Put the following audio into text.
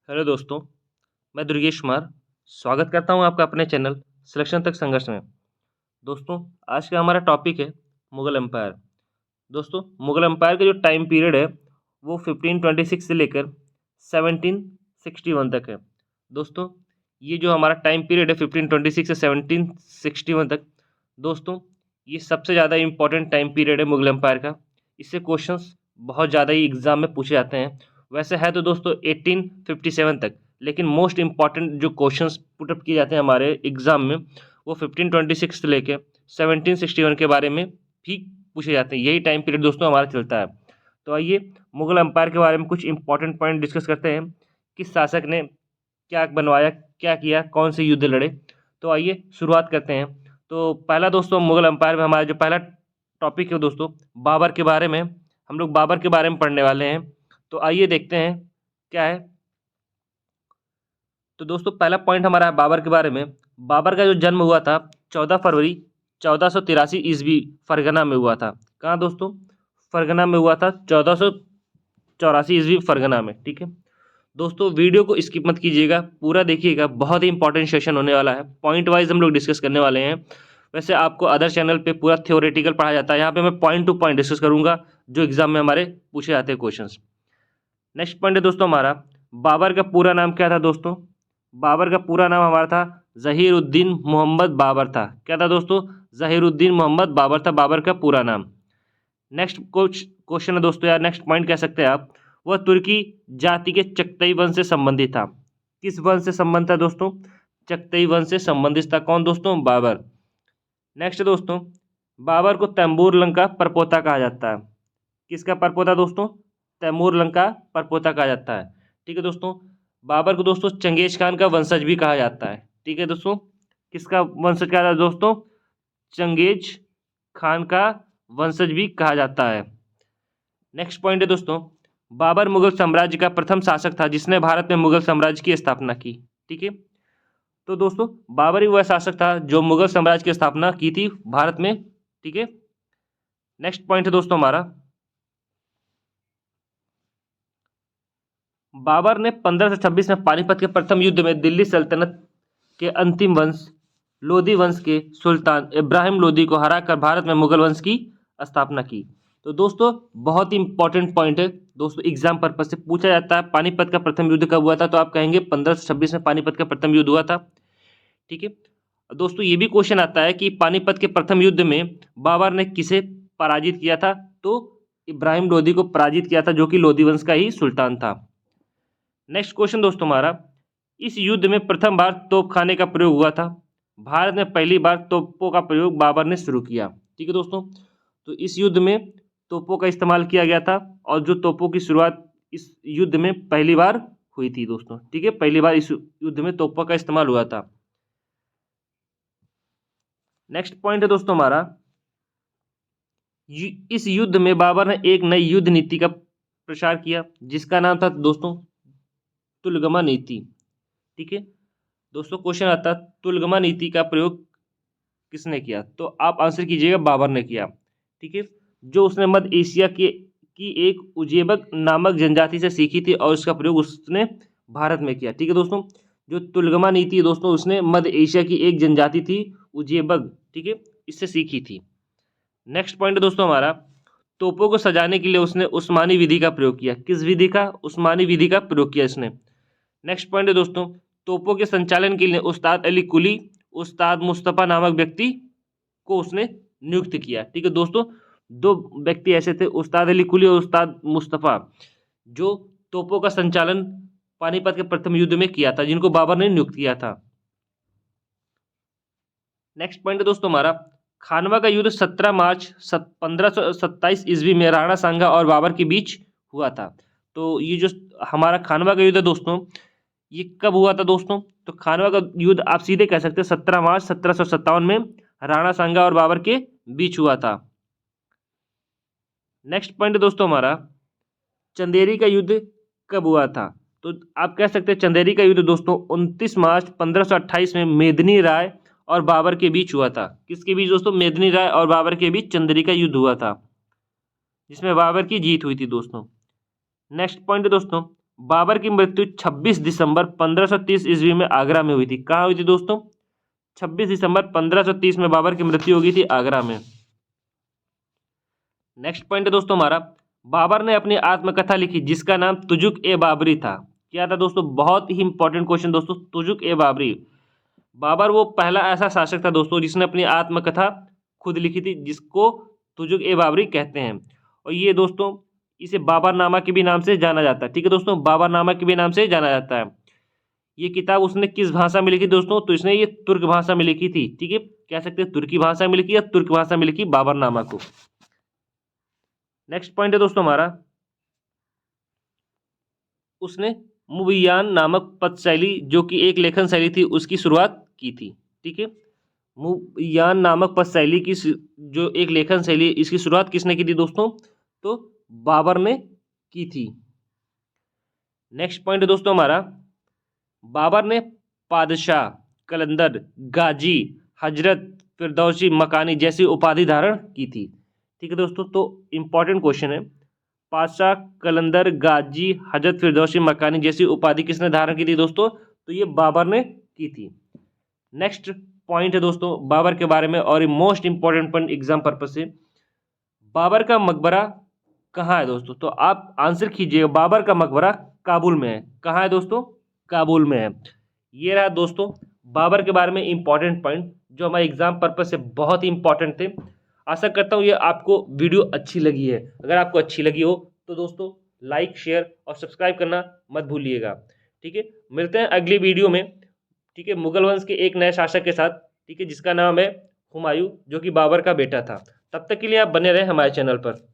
Hello दोस्तों, मैं दुर्गेश कुमार स्वागत करता हूं आपका अपने चैनल सिलेक्शन तक संघर्ष में। दोस्तों, आज का हमारा टॉपिक है मुगल एम्पायर। दोस्तों, मुगल एम्पायर का जो टाइम पीरियड है वो 1526 से लेकर 1761 तक है। दोस्तों, ये जो हमारा टाइम पीरियड है 1526 से 1761 तक, दोस्तों ये सबसे ज़्यादा इम्पोर्टेंट टाइम पीरियड है मुगल एम्पायर का। इससे क्वेश्चंस बहुत ज़्यादा ही एग्जाम में पूछे जाते हैं। वैसे है तो दोस्तों 1857 तक, लेकिन मोस्ट इम्पॉर्टेंट जो क्वेश्चंस पुटअप किए जाते हैं हमारे एग्जाम में वो 1526 से लेके 1761 के बारे में भी पूछे जाते हैं। यही टाइम पीरियड दोस्तों हमारा चलता है। तो आइए मुगल एम्पायर के बारे में कुछ इंपॉर्टेंट पॉइंट डिस्कस करते हैं। किस शासक ने क्या बनवाया, क्या किया, कौन से युद्ध लड़े। तो आइए शुरुआत करते हैं। तो पहला दोस्तों मुगल एम्पायर में हमारा जो पहला टॉपिक है दोस्तों बाबर के बारे में, हम लोग बाबर के बारे में पढ़ने वाले हैं। तो आइए देखते हैं क्या है। तो दोस्तों पहला पॉइंट हमारा है बाबर के बारे में। बाबर का जो जन्म हुआ था 14 फरवरी 1483 ईस्वी फरगना में हुआ था। कहाँ दोस्तों? फरगना में हुआ था, 1484 ईस्वी फरगना में। ठीक है दोस्तों, वीडियो को स्किप मत कीजिएगा, पूरा देखिएगा, बहुत ही इंपॉर्टेंट सेशन होने वाला है। पॉइंट वाइज हम लोग डिस्कस करने वाले हैं। वैसे आपको अदर चैनल पे पूरा थ्योरेटिकल पढ़ाया जाता है, यहाँ पे मैं पॉइंट टू पॉइंट डिस्कस करूंगा जो एग्जाम में हमारे पूछे जाते हैं क्वेश्चंस। नेक्स्ट पॉइंट है दोस्तों हमारा, बाबर का पूरा नाम क्या था दोस्तों? बाबर का पूरा नाम हमारा था ज़हीरुद्दीन मोहम्मद बाबर था। क्या था दोस्तों? ज़हीरुद्दीन मोहम्मद बाबर था, बाबर का पूरा नाम। नेक्स्ट कुछ क्वेश्चन है दोस्तों, यार नेक्स्ट पॉइंट कह सकते हैं आप, वह तुर्की जाति के चगताई वंश से संबंधित था। किस वंश से संबंध था दोस्तों? चगताई वंश से संबंधित था। कौन दोस्तों? बाबर। नेक्स्ट दोस्तों, बाबर को तैमूर लंका परपोता कहा जाता है। किसका परपोता दोस्तों? तैमूर लंका परपोता कहा जाता है। ठीक है दोस्तों, बाबर को दोस्तों चंगेज खान का वंशज भी कहा जाता है। ठीक है दोस्तों, किसका वंशज कहा जाता है दोस्तों? चंगेज खान का वंशज भी कहा जाता है। नेक्स्ट पॉइंट है दोस्तों, बाबर मुगल साम्राज्य का प्रथम शासक था जिसने भारत में मुगल साम्राज्य की स्थापना की। ठीक है, तो दोस्तों बाबर ही वह शासक था जो मुगल साम्राज्य की स्थापना की थी भारत में। ठीक है, नेक्स्ट पॉइंट है दोस्तों हमारा, बाबर ने 1526 में पानीपत के प्रथम युद्ध में दिल्ली सल्तनत के अंतिम वंश लोधी वंश के सुल्तान इब्राहिम लोधी को हराकर भारत में मुगल वंश की स्थापना की। तो दोस्तों बहुत ही इंपॉर्टेंट पॉइंट है दोस्तों, एग्जाम पर्पज से पूछा जाता है पानीपत का प्रथम युद्ध कब हुआ था, तो आप कहेंगे 1526 में पानीपत का प्रथम युद्ध हुआ था। ठीक है दोस्तों, ये भी क्वेश्चन आता है कि पानीपत के प्रथम युद्ध में बाबर ने किसे पराजित किया था, तो इब्राहिम लोधी को पराजित किया था जो कि लोधी वंश का ही सुल्तान था। नेक्स्ट क्वेश्चन दोस्तों हमारा, इस युद्ध में प्रथम बार तोपखाने का प्रयोग हुआ था। भारत में पहली बार तोपों का प्रयोग बाबर ने शुरू किया। ठीक है दोस्तों, तो इस युद्ध में तोपों का इस्तेमाल किया गया था और जो तोपों की शुरुआत इस युद्ध में पहली बार हुई थी दोस्तों। ठीक है, पहली बार इस युद्ध में तोपों का इस्तेमाल हुआ था। नेक्स्ट पॉइंट है दोस्तों हमारा, इस युद्ध में बाबर ने एक नई युद्ध नीति का प्रचार किया जिसका नाम था दोस्तों तुलगमा नीति। ठीक है दोस्तों, क्वेश्चन आता है तुलगमा नीति का प्रयोग किसने किया, तो आप आंसर कीजिएगा बाबर ने किया। ठीक है, जो उसने मध्य एशिया की एक उजेबक नामक जनजाति से सीखी थी और उसका प्रयोग उसने भारत में किया। ठीक है दोस्तों, जो तुलगमा नीति है दोस्तों उसने मध्य एशिया की एक जनजाति थी उजेबक, ठीक है, इससे सीखी थी। नेक्स्ट पॉइंट है दोस्तों हमारा, तोपों को सजाने के लिए उसने उस्मानी विधि का प्रयोग किया। किस विधि का? उस्मानी विधि का प्रयोग किया इसने। नेक्स्ट पॉइंट है दोस्तों, तोपों के संचालन के लिए उस्ताद अली कुली उस्ताद मुस्तफ़ा नामक व्यक्ति को उसने नियुक्त किया। ठीक है दोस्तों, दो व्यक्ति ऐसे थे, उस्ताद अली कुली और उस्ताद मुस्तफ़ा, जो तोपों का संचालन पानीपत के प्रथम युद्ध में किया था, जिनको बाबर ने नियुक्त किया था। नेक्स्ट पॉइंट है दोस्तों हमारा, खानवा का युद्ध 17 मार्च 1527 ईस्वी में राणा सांगा और बाबर के बीच हुआ था। तो ये जो हमारा खानवा का युद्ध है दोस्तों, ये कब हुआ था दोस्तों? तो खानवा का युद्ध आप सीधे कह सकते हैं 17 मार्च 1757 में राणा सांगा और बाबर के बीच हुआ था। नेक्स्ट पॉइंट है दोस्तों हमारा, चंदेरी का युद्ध कब हुआ था? तो आप कह सकते हैं चंदेरी का युद्ध दोस्तों 29 मार्च 1528 में मेदिनी राय और बाबर के बीच हुआ था। किसके बीच दोस्तों? मेदिनी राय और बाबर के बीच चंदेरी का युद्ध हुआ था जिसमें बाबर की जीत हुई थी दोस्तों। नेक्स्ट पॉइंट है दोस्तों, बाबर की मृत्यु 26 दिसंबर 1530 ईस्वी में आगरा में हुई थी। कहाँ हुई थी दोस्तों? 26 दिसंबर 1530 में बाबर की मृत्यु हो गई थी आगरा में। नेक्स्ट पॉइंट है दोस्तों हमारा, बाबर ने अपनी आत्मकथा लिखी जिसका नाम तुजुक ए बाबरी था। क्या था दोस्तों? बहुत ही इंपॉर्टेंट क्वेश्चन दोस्तों, तुजुक ए बाबरी। बाबर वो पहला ऐसा शासक था दोस्तों जिसने अपनी आत्मकथा खुद लिखी थी, जिसको तुजुक ए बाबरी कहते हैं। और ये दोस्तों इसे बाबरनामा के भी नाम से जाना जाता है। ठीक है दोस्तों, बाबरनामा के भी नाम से जाना जाता है। ये किताब उसने किस भाषा में लिखी दोस्तों? तो इसने ये तुर्क भाषा में लिखी थी। ठीक है, कह सकते हैं तुर्की भाषा में लिखी या तुर्क भाषा में लिखी बाबरनामा को। नेक्स्ट पॉइंट है दोस्तों हमारा, उसने मुबीयान नामक पद शैली जो कि एक लेखन शैली थी उसकी शुरुआत की थी। ठीक है, मुबीयान नामक पद शैली की जो एक लेखन शैली, इसकी शुरुआत किसने की थी दोस्तों? तो बाबर ने की थी। नेक्स्ट पॉइंट है दोस्तों हमारा, बाबर ने पादशाह, कलंदर, गाजी, हजरत, फिरदौसी, मकानी जैसी उपाधि धारण की थी। ठीक है दोस्तों, तो इंपॉर्टेंट क्वेश्चन है, पादशाह, कलंदर, गाजी, हजरत, फिरदौसी, मकानी जैसी उपाधि किसने धारण की थी दोस्तों? तो ये बाबर ने की थी। नेक्स्ट पॉइंट है दोस्तों बाबर के बारे में, और most important point exam purpose से, बाबर का मकबरा कहाँ है दोस्तों? तो आप आंसर कीजिएगा, बाबर का मकबरा काबुल में है। कहाँ है दोस्तों? काबुल में है। ये रहा दोस्तों बाबर के बारे में इंपॉर्टेंट पॉइंट जो हमारे एग्जाम पर्पज से बहुत ही इंपॉर्टेंट थे। आशा करता हूँ ये आपको वीडियो अच्छी लगी है। अगर आपको अच्छी लगी हो तो दोस्तों लाइक, शेयर और सब्सक्राइब करना मत भूलिएगा। ठीक है, मिलते हैं अगली वीडियो में। ठीक है, मुगल वंश के एक नए शासक के साथ। ठीक है, जिसका नाम है हुमायूं, जो कि बाबर का बेटा था। तब तक के लिए आप बने रहें हमारे चैनल पर।